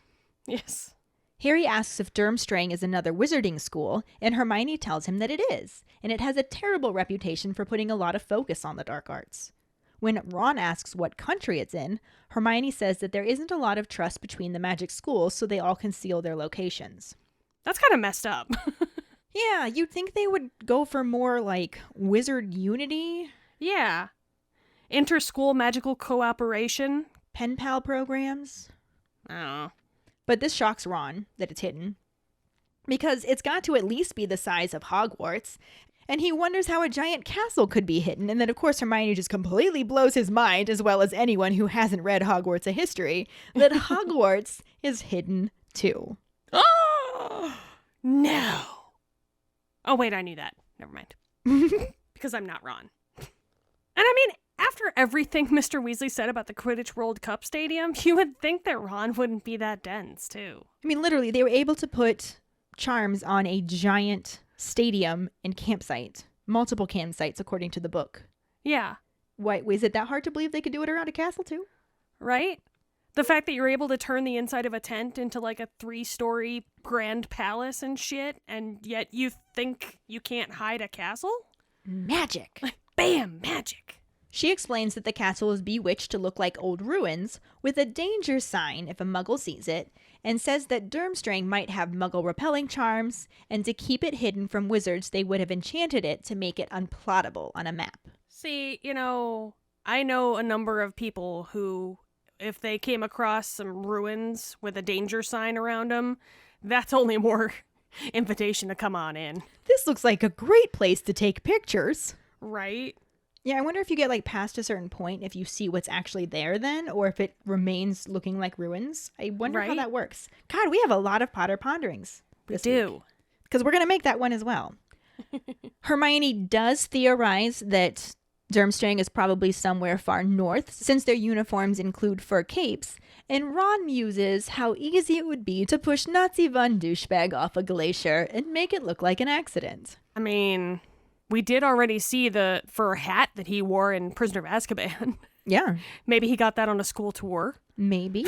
Yes. Harry asks if Durmstrang is another wizarding school, and Hermione tells him that it is, and it has a terrible reputation for putting a lot of focus on the dark arts. When Ron asks what country it's in, Hermione says that there isn't a lot of trust between the magic schools, so they all conceal their locations. That's kind of messed up. Yeah, you'd think they would go for more, like, wizard unity? Yeah. Inter-school magical cooperation. Pen pal programs? Oh. But this shocks Ron, that it's hidden. Because it's got to at least be the size of Hogwarts, and he wonders how a giant castle could be hidden, and then of course Hermione just completely blows his mind, as well as anyone who hasn't read Hogwarts: A History, that Hogwarts is hidden too. Oh! No! Oh wait, I knew that. Never mind. Because I'm not Ron. And I mean, after everything Mr. Weasley said about the Quidditch World Cup Stadium, you would think that Ron wouldn't be that dense, too. I mean, literally, they were able to put charms on a giant stadium and campsite. Multiple campsites, according to the book. Yeah. Why, is it that hard to believe they could do it around a castle, too? Right? The fact that you're able to turn the inside of a tent into like a 3-story grand palace and shit, and yet you think you can't hide a castle? Magic. Like, bam, magic. She explains that the castle is bewitched to look like old ruins, with a danger sign if a muggle sees it, and says that Durmstrang might have muggle-repelling charms, and to keep it hidden from wizards, they would have enchanted it to make it unplottable on a map. See, I know a number of people who, if they came across some ruins with a danger sign around them, that's only more invitation to come on in. This looks like a great place to take pictures. Right? Yeah, I wonder if you get like past a certain point, if you see what's actually there then, or if it remains looking like ruins. I wonder how that works. God, we have a lot of Potter Ponderings. We do. Because we're going to make that one as well. Hermione does theorize that Durmstrang is probably somewhere far north, since their uniforms include fur capes, and Ron muses how easy it would be to push Nazi von douchebag off a glacier and make it look like an accident. I mean, we did already see the fur hat that he wore in Prisoner of Azkaban. Yeah. Maybe he got that on a school tour. Maybe.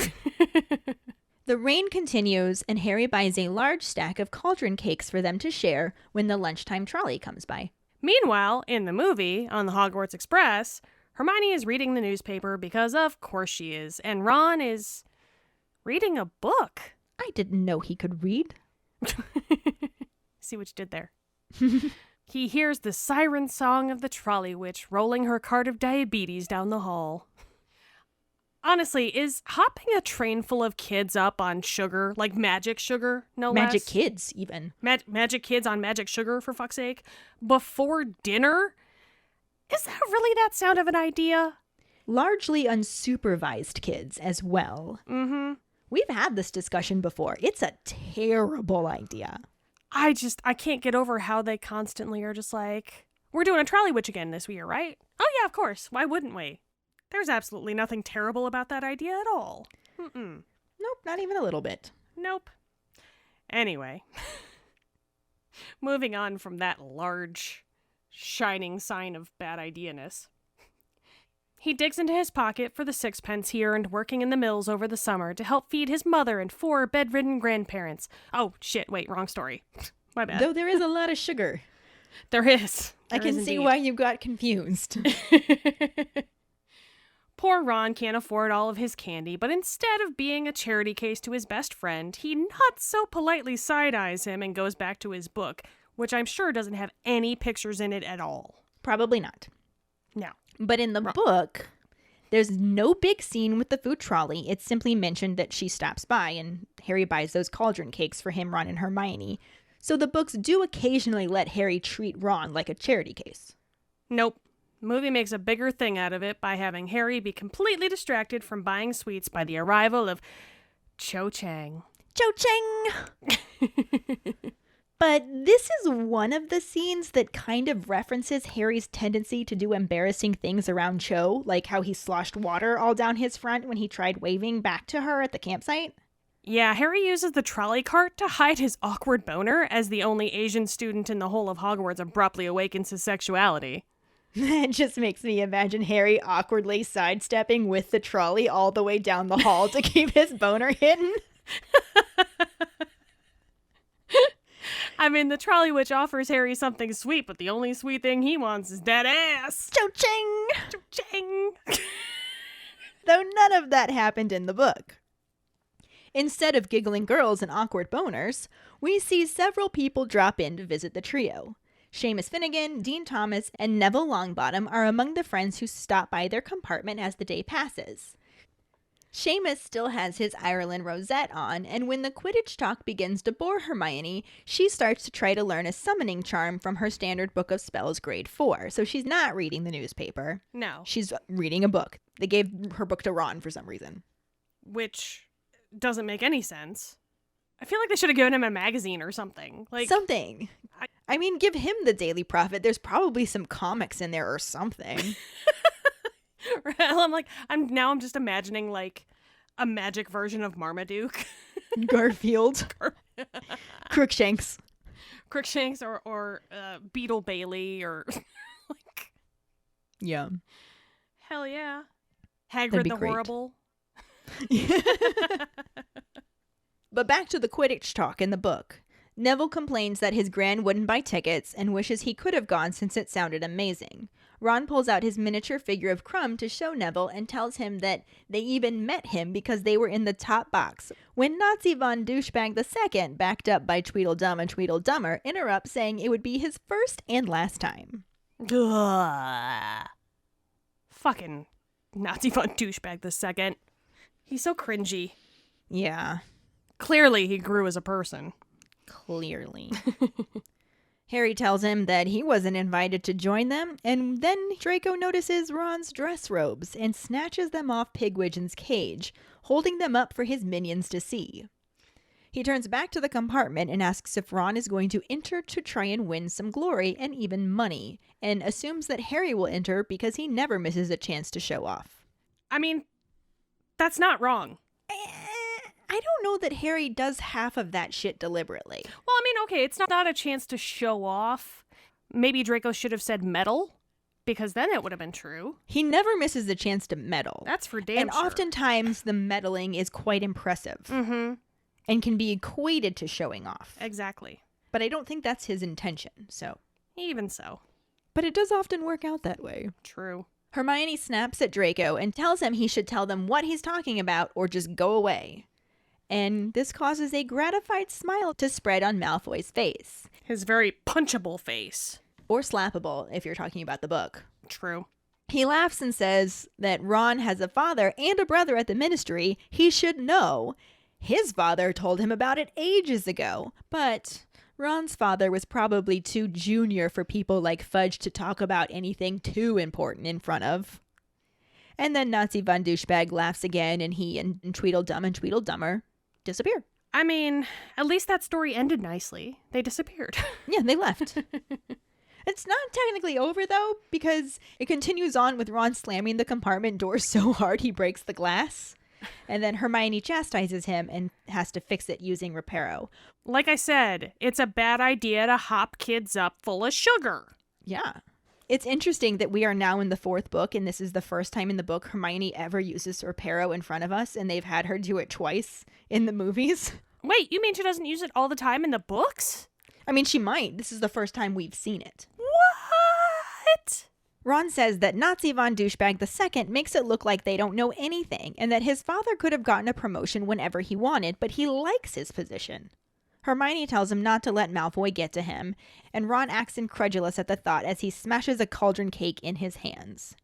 The rain continues, and Harry buys a large stack of cauldron cakes for them to share when the lunchtime trolley comes by. Meanwhile, in the movie, on the Hogwarts Express, Hermione is reading the newspaper because of course she is, and Ron is reading a book. I didn't know he could read. See what you did there. He hears the siren song of the trolley witch rolling her cart of diabetes down the hall. Honestly, is hopping a train full of kids up on sugar, like magic sugar, no less? Magic kids, even. Magic kids on magic sugar, for fuck's sake, before dinner? Is that really that sound of an idea? Largely unsupervised kids as well. Mm-hmm. We've had this discussion before. It's a terrible idea. I can't get over how they constantly are just like, we're doing a trolley witch again this year, right? Oh yeah, of course. Why wouldn't we? There's absolutely nothing terrible about that idea at all. Mm-mm. Nope, not even a little bit. Nope. Anyway. Moving on from that large, shining sign of bad idea-ness. He digs into his pocket for the 6 pence he earned working in the mills over the summer to help feed his mother and 4 bedridden grandparents. Oh, shit, wait, wrong story. My bad. Though there is a lot of sugar. There is. I can see why you got confused. Poor Ron can't afford all of his candy, but instead of being a charity case to his best friend, he not so politely side-eyes him and goes back to his book, which I'm sure doesn't have any pictures in it at all. Probably not. No. But in the book, there's no big scene with the food trolley. It's simply mentioned that she stops by and Harry buys those cauldron cakes for him, Ron, and Hermione. So the books do occasionally let Harry treat Ron like a charity case. Nope. The movie makes a bigger thing out of it by having Harry be completely distracted from buying sweets by the arrival of Cho Chang. Cho Chang! But this is one of the scenes that kind of references Harry's tendency to do embarrassing things around Cho, like how he sloshed water all down his front when he tried waving back to her at the campsite. Yeah, Harry uses the trolley cart to hide his awkward boner as the only Asian student in the whole of Hogwarts abruptly awakens his sexuality. It just makes me imagine Harry awkwardly sidestepping with the trolley all the way down the hall to keep his boner hidden. I mean, the trolley witch offers Harry something sweet, but the only sweet thing he wants is that ass. Cho-ching! Cho-ching! Though none of that happened in the book. Instead of giggling girls and awkward boners, we see several people drop in to visit the trio. Seamus Finnegan, Dean Thomas, and Neville Longbottom are among the friends who stop by their compartment as the day passes. Seamus still has his Ireland rosette on, and when the Quidditch talk begins to bore Hermione, she starts to try to learn a summoning charm from her standard book of spells grade 4. So she's not reading the newspaper. No. She's reading a book. They gave her book to Ron for some reason. Which doesn't make any sense. I feel like they should have given him a magazine or something. Like something. I mean, give him the Daily Prophet. There's probably some comics in there or something. I'm just imagining like a magic version of Marmaduke. Garfield. Crookshanks. Crookshanks or Beetle Bailey or like. Yeah. Hell yeah. Hagrid the great. Horrible. But back to the Quidditch talk in the book. Neville complains that his gran wouldn't buy tickets and wishes he could have gone since it sounded amazing. Ron pulls out his miniature figure of Crumb to show Neville and tells him that they even met him because they were in the top box when Nazi von Douchebag II, backed up by Tweedledum and Tweedledummer, interrupts saying it would be his first and last time. Ugh. Fucking Nazi von Douchebag II. He's so cringy. Yeah. Clearly he grew as a person. Clearly. Harry tells him that he wasn't invited to join them, and then Draco notices Ron's dress robes and snatches them off Pigwidgeon's cage, holding them up for his minions to see. He turns back to the compartment and asks if Ron is going to enter to try and win some glory and even money, and assumes that Harry will enter because he never misses a chance to show off. I mean, that's not wrong. I don't know that Harry does half of that shit deliberately. Well, I mean, okay, it's not a chance to show off. Maybe Draco should have said medal, because then it would have been true. He never misses the chance to meddle. That's for damn and sure. Oftentimes the meddling is quite impressive. Mm-hmm. And can be equated to showing off. Exactly. But I don't think that's his intention, so. Even so. But it does often work out that way. True. Hermione snaps at Draco and tells him he should tell them what he's talking about or just go away. And this causes a gratified smile to spread on Malfoy's face. His very punchable face. Or slappable, if you're talking about the book. True. He laughs and says that Ron has a father and a brother at the Ministry. He should know. His father told him about it ages ago. But Ron's father was probably too junior for people like Fudge to talk about anything too important in front of. And then Nazi von Douchebag laughs again, and he and Tweedledum and Tweedledummer disappear. I mean, at least that story ended nicely. They disappeared. Yeah, they left. It's not technically over, though, because it continues on with Ron slamming the compartment door so hard he breaks the glass. And then Hermione chastises him and has to fix it using Reparo. Like I said, it's a bad idea to hop kids up full of sugar. Yeah. It's interesting that we are now in the 4th book, and this is the first time in the book Hermione ever uses Reparo in front of us, and they've had her do it twice in the movies. Wait, you mean she doesn't use it all the time in the books? I mean, she might. This is the first time we've seen it. What? Ron says that Nazi von Douchebag II makes it look like they don't know anything, and that his father could have gotten a promotion whenever he wanted, but he likes his position. Hermione tells him not to let Malfoy get to him, and Ron acts incredulous at the thought as he smashes a cauldron cake in his hands.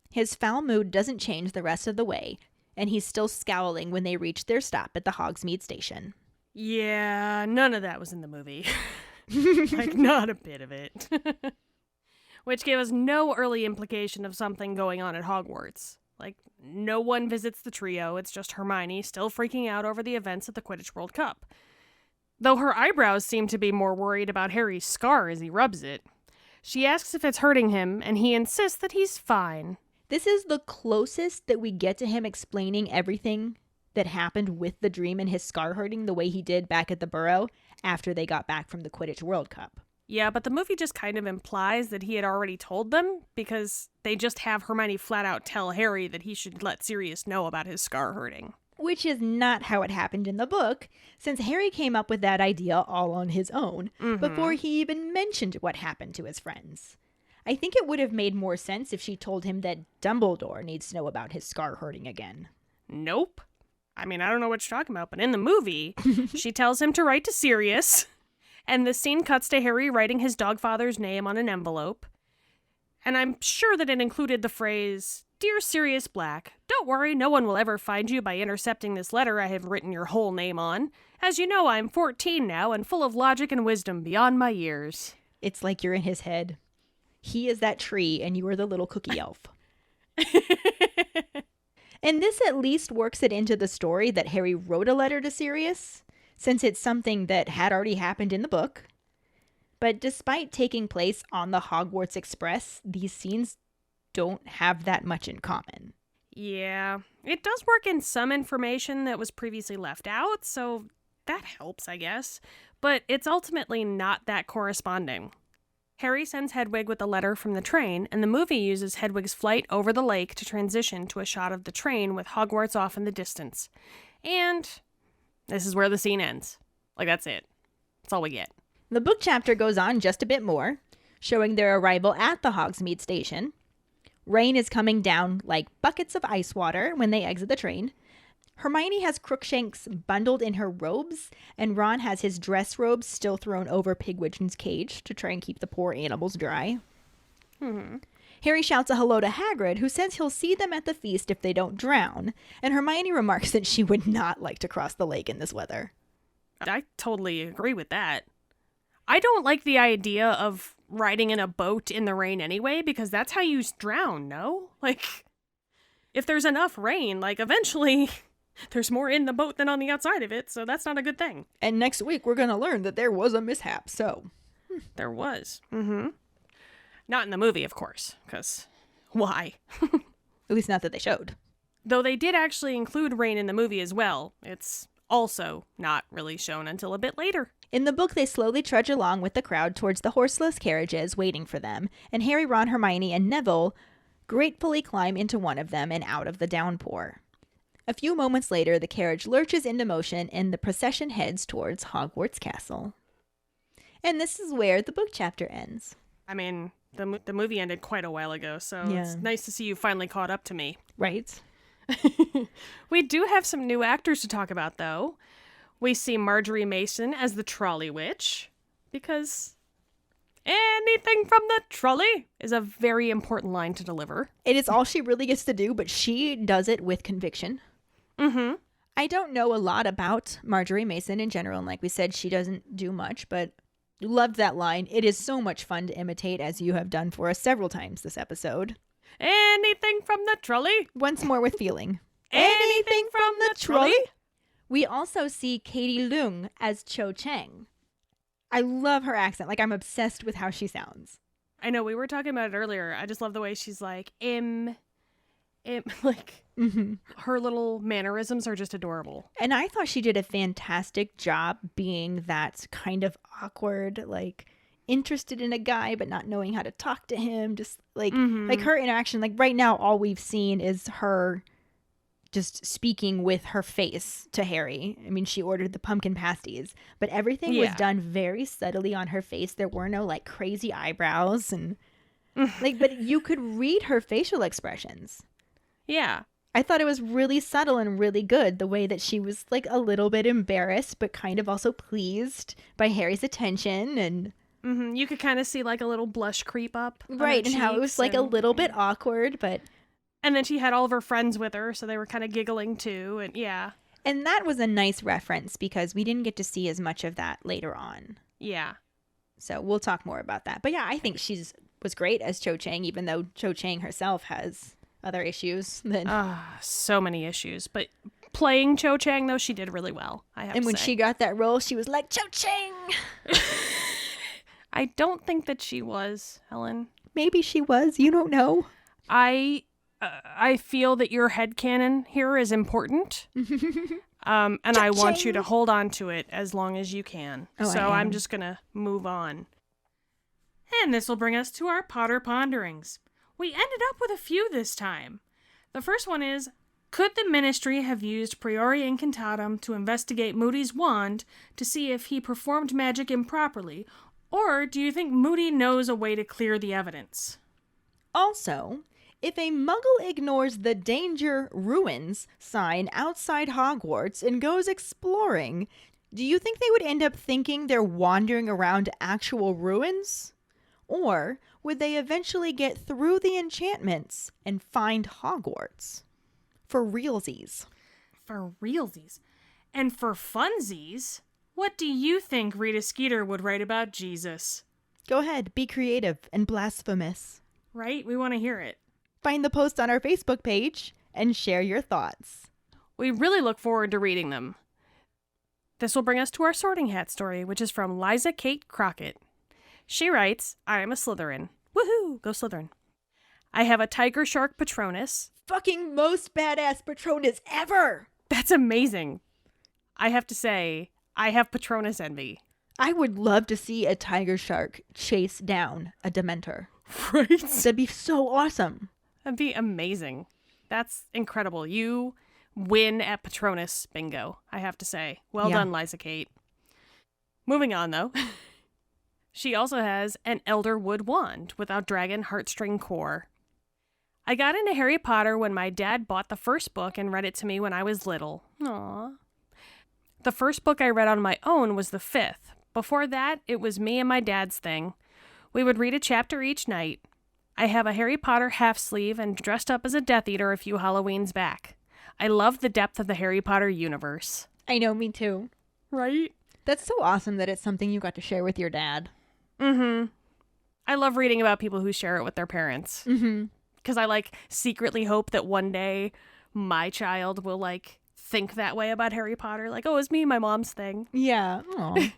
His foul mood doesn't change the rest of the way, and he's still scowling when they reach their stop at the Hogsmeade station. Yeah, none of that was in the movie. Like, not a bit of it. Which gave us no early implication of something going on at Hogwarts. Like, no one visits the trio, it's just Hermione still freaking out over the events at the Quidditch World Cup. Though her eyebrows seem to be more worried about Harry's scar as he rubs it. She asks if it's hurting him, and he insists that he's fine. This is the closest that we get to him explaining everything that happened with the dream and his scar hurting the way he did back at the Burrow after they got back from the Quidditch World Cup. Yeah, but the movie just kind of implies that he had already told them because they just have Hermione flat out tell Harry that he should let Sirius know about his scar hurting. Which is not how it happened in the book, since Harry came up with that idea all on his own before he even mentioned what happened to his friends. I think it would have made more sense if she told him that Dumbledore needs to know about his scar hurting again. Nope. I mean, I don't know what you're talking about, but in the movie, she tells him to write to Sirius, and the scene cuts to Harry writing his dogfather's name on an envelope. And I'm sure that it included the phrase, "Dear Sirius Black, don't worry, no one will ever find you by intercepting this letter I have written your whole name on. As you know, I'm 14 now and full of logic and wisdom beyond my years." It's like you're in his head. He is that tree, and you are the little cookie elf. And this at least works it into the story that Harry wrote a letter to Sirius, since it's something that had already happened in the book. But despite taking place on the Hogwarts Express, these scenes don't have that much in common. Yeah, it does work in some information that was previously left out, so that helps, I guess. But it's ultimately not that corresponding. Harry sends Hedwig with a letter from the train, and the movie uses Hedwig's flight over the lake to transition to a shot of the train with Hogwarts off in the distance. And this is where the scene ends. Like, that's it. That's all we get. The book chapter goes on just a bit more, showing their arrival at the Hogsmeade station. Rain is coming down like buckets of ice water when they exit the train. Hermione has Crookshanks bundled in her robes, and Ron has his dress robes still thrown over Pigwidgeon's cage to try and keep the poor animals dry. Harry shouts a hello to Hagrid, who says he'll see them at the feast if they don't drown, and Hermione remarks that she would not like to cross the lake in this weather. I totally agree with that. I don't like the idea of riding in a boat in the rain anyway, because that's how you drown, no? Like, if there's enough rain, like, eventually there's more in the boat than on the outside of it, so that's not a good thing. And next week we're going to learn that there was a mishap, so. There was. Not in the movie, of course, because why? At least not that they showed. Though they did actually include rain in the movie as well, it's also not really shown until a bit later. In the book, they slowly trudge along with the crowd towards the horseless carriages waiting for them, and Harry, Ron, Hermione, and Neville gratefully climb into one of them and out of the downpour. A few moments later, the carriage lurches into motion and the procession heads towards Hogwarts Castle. And this is where the book chapter ends. I mean, the movie ended quite a while ago, so Yeah. It's nice to see you finally caught up to me. Right? We do have some new actors to talk about, though. We see Marjorie Mason as the Trolley Witch, because anything from the trolley is a very important line to deliver. It is all she really gets to do, but she does it with conviction. I don't know a lot about Marjorie Mason in general, and like we said, she doesn't do much, but loved that line. It is so much fun to imitate, as you have done for us several times this episode. Anything from the trolley? Once more with feeling. Anything from the trolley? We also see Katie Leung as Cho Chang. I love her accent. Like, I'm obsessed with how she sounds. I know, we were talking about it earlier. I just love the way she's like, like, her little mannerisms are just adorable. And I thought she did a fantastic job being that kind of awkward, like, interested in a guy but not knowing how to talk to him. Just, like, like her interaction. Like, right now, all we've seen is her just speaking with her face to Harry. I mean, she ordered the pumpkin pasties, but everything was done very subtly on her face. There were no, like, crazy eyebrows and, like, but you could read her facial expressions. Yeah. I thought it was really subtle and really good, the way that she was like a little bit embarrassed, but kind of also pleased by Harry's attention and You could kind of see like a little blush creep up. right, and how it was like a little bit awkward, but and then she had all of her friends with her, so they were kind of giggling too, and yeah. And that was a nice reference because we didn't get to see as much of that later on. Yeah. So we'll talk more about that. But yeah, I think was great as Cho Chang, even though Cho Chang herself has other issues than so many issues. But playing Cho Chang, though, she did really well, I have to say. And when she got that role, she was like, Cho Chang! I don't think that she was, Helen. Maybe she was. You don't know. I feel that your headcanon here is important. And I want you to hold on to it as long as you can. Oh, so I'm just going to move on. And this will bring us to our Potter Ponderings. We ended up with a few this time. The first one is, could the Ministry have used Priori Incantatem to investigate Moody's wand to see if he performed magic improperly, or do you think Moody knows a way to clear the evidence? Also, if a muggle ignores the danger ruins sign outside Hogwarts and goes exploring, do you think they would end up thinking they're wandering around actual ruins? Or would they eventually get through the enchantments and find Hogwarts? For realsies. For realsies. And for funsies, what do you think Rita Skeeter would write about Jesus? Go ahead, be creative and blasphemous. Right? We want to hear it. Find the post on our Facebook page and share your thoughts. We really look forward to reading them. This will bring us to our Sorting Hat story, which is from Liza Kate Crockett. She writes, I am a Slytherin. Woohoo! Go Slytherin. I have a tiger shark Patronus. Fucking most badass Patronus ever! That's amazing. I have to say, I have Patronus envy. I would love to see a tiger shark chase down a Dementor. Right? That'd be so awesome. That'd be amazing. That's incredible. You win at Patronus bingo, I have to say. Well done, Liza Kate. Moving on, though. She also has an Elderwood wand without dragon heartstring core. I got into Harry Potter when my dad bought the first book and read it to me when I was little. Aww. The first book I read on my own was the 5th. Before that, it was me and my dad's thing. We would read a chapter each night. I have a Harry Potter half sleeve and dressed up as a Death Eater a few Halloweens back. I love the depth of the Harry Potter universe. I know, me too. Right? That's so awesome that it's something you got to share with your dad. Mm-hmm. I love reading about people who share it with their parents. Mm-hmm. Because I, secretly hope that one day my child will, think that way about Harry Potter. Like, oh, it's me and my mom's thing. Yeah. Aww.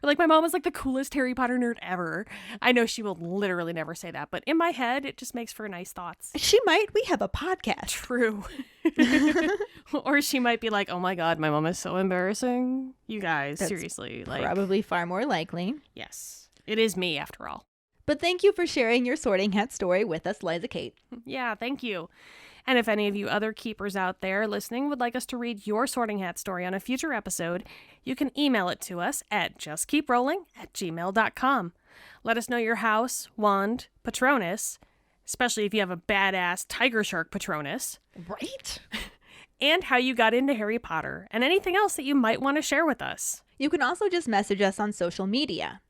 Or, my mom is, the coolest Harry Potter nerd ever. I know she will literally never say that, but in my head, it just makes for nice thoughts. She might. We have a podcast. True. Or she might be like, oh my god, my mom is so embarrassing. You guys, That's seriously. Probably far more likely. Yes. It is me, after all. But thank you for sharing your Sorting Hat story with us, Liza Kate. Yeah, thank you. And if any of you other keepers out there listening would like us to read your Sorting Hat story on a future episode, you can email it to us at justkeeprolling@gmail.com. Let us know your house, wand, Patronus, especially if you have a badass tiger shark Patronus. Right? And how you got into Harry Potter, and anything else that you might want to share with us. You can also just message us on social media.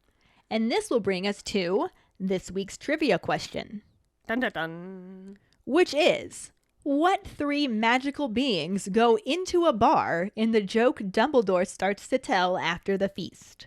And this will bring us to this week's trivia question. Dun dun dun. Which is, what 3 magical beings go into a bar in the joke Dumbledore starts to tell after the feast?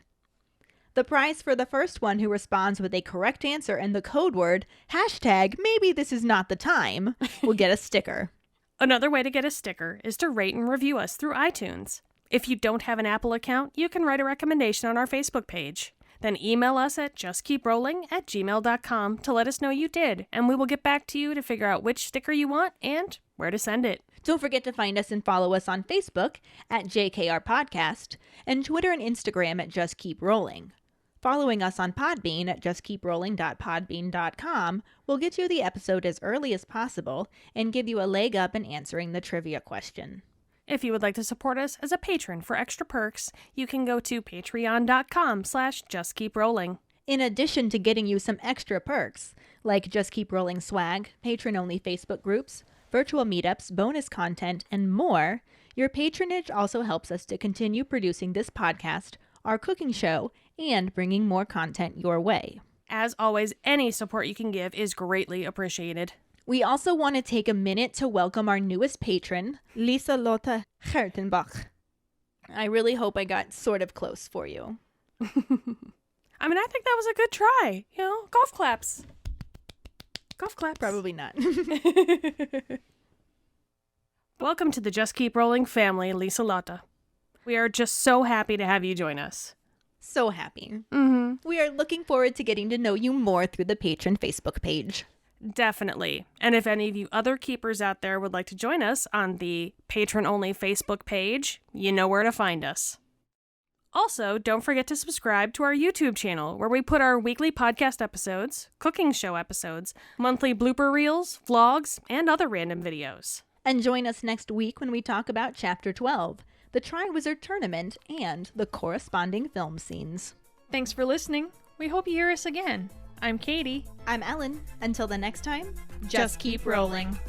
The prize for the first one who responds with a correct answer and the code word, #maybe this is not the time, will get a sticker. Another way to get a sticker is to rate and review us through iTunes. If you don't have an Apple account, you can write a recommendation on our Facebook page. Then email us at justkeeprolling@gmail.com to let us know you did, and we will get back to you to figure out which sticker you want and where to send it. Don't forget to find us and follow us on Facebook at JKR Podcast and Twitter and Instagram at Just Keep Rolling. Following us on Podbean at justkeeprolling.podbean.com will get you the episode as early as possible and give you a leg up in answering the trivia question. If you would like to support us as a patron for extra perks, you can go to patreon.com/justkeeprolling. In addition to getting you some extra perks, like Just Keep Rolling swag, patron-only Facebook groups, virtual meetups, bonus content, and more, your patronage also helps us to continue producing this podcast, our cooking show, and bringing more content your way. As always, any support you can give is greatly appreciated. We also want to take a minute to welcome our newest patron, Liselotte Gertenbach. I really hope I got sort of close for you. I think that was a good try. Golf claps. Golf claps. Probably not. Welcome to the Just Keep Rowling family, Liselotte. We are just so happy to have you join us. So happy. Mm-hmm. We are looking forward to getting to know you more through the patron Facebook page. Definitely. And if any of you other keepers out there would like to join us on the patron-only Facebook page, you know where to find us. Also, don't forget to subscribe to our YouTube channel, where we put our weekly podcast episodes, cooking show episodes, monthly blooper reels, vlogs, and other random videos. And join us next week when we talk about Chapter 12, the Triwizard Tournament, and the corresponding film scenes. Thanks for listening. We hope you hear us again. I'm Kayde. I'm Ellen. Until the next time, just keep rolling.